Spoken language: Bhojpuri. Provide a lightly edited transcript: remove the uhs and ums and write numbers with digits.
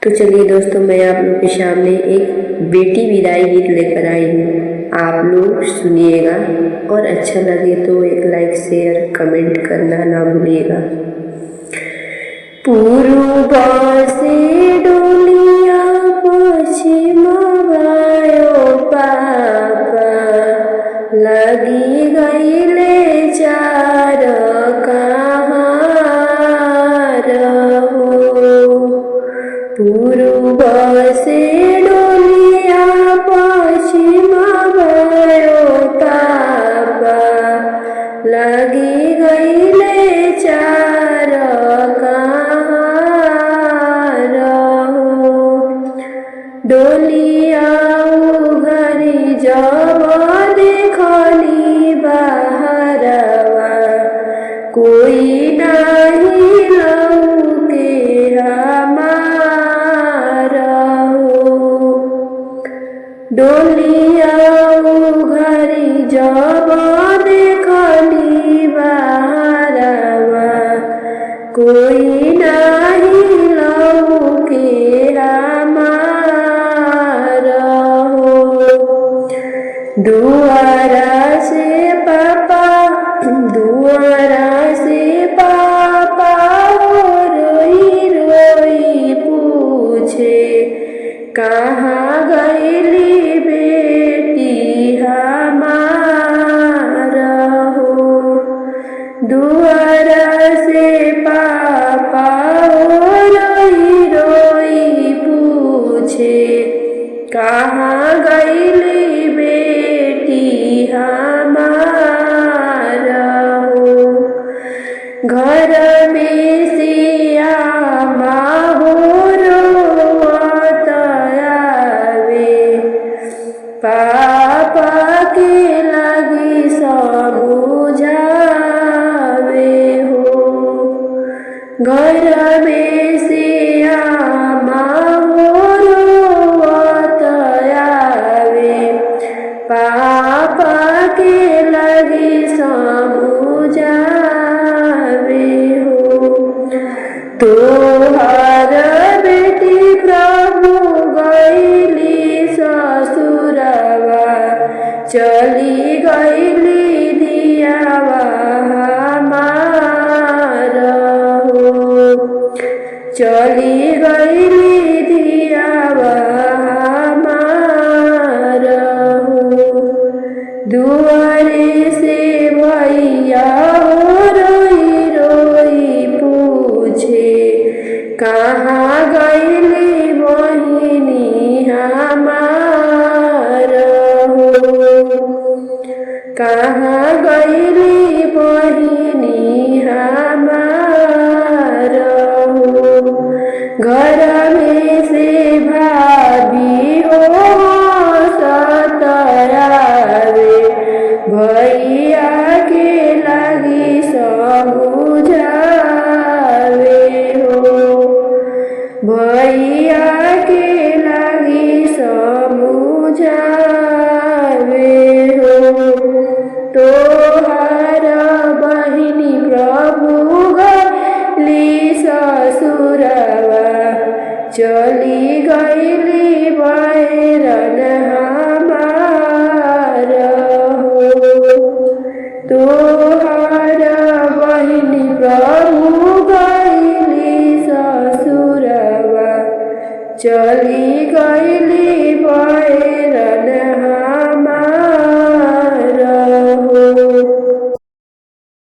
तो चलिए दोस्तों, मैं आप लोग के सामने एक बेटी विदाई गीत लेकर आई हूँ। आप लोग सुनिएगा और अच्छा लगे तो एक लाइक शेयर कमेंट करना ना भूलिएगा। पूर्व से डोलिया पश्चिम भयो पापा, लगी गईले चार कहाँ रहो। पूर्व से डोलिया पश्चिम भयो पापा, लगी गईले चार कहाँ रहो। डोलिया उघरी जब देखली बाहरवा, कोई नहीं लौके हमारा हो। डोलिया उघरी जब देखली बाहरवा, कोई नहीं लौके हमारा हो। दुआरा से पापा रोई रोई पूछे, कहाँ गईली बेटी हमारा हो। दुआरा से पापा रोई रोई पूछे, कहाँ गईली बेटी हमारा हो। घर में से आमा हो रोवत आवे, पापा के लगी समझावे हो। घर में से आमा हो रोवत आवे, पापा के लगी समझावे हो। तोहर बेटी प्रभु गईली ससुरवा, चली गईली दियावा हमारा हो। चली गईली दियावा हमारा हो। दुआरे से भैया हो रोई रोई पूछे, कहाँ गईली बहिनी हमारा हो। कहाँ गईली बहिनी हमारा हो। घर में से भाभी हो सतावे, भैया के लगी समझावे हो। भैया के लगी समझावे हो। तोहर बहिनी प्रभु गईली ससुरवा, चली गईली बैरन हमारा हो। तोहर बहिनी प्रभु गईली ससुरवा, चली गईली बैरन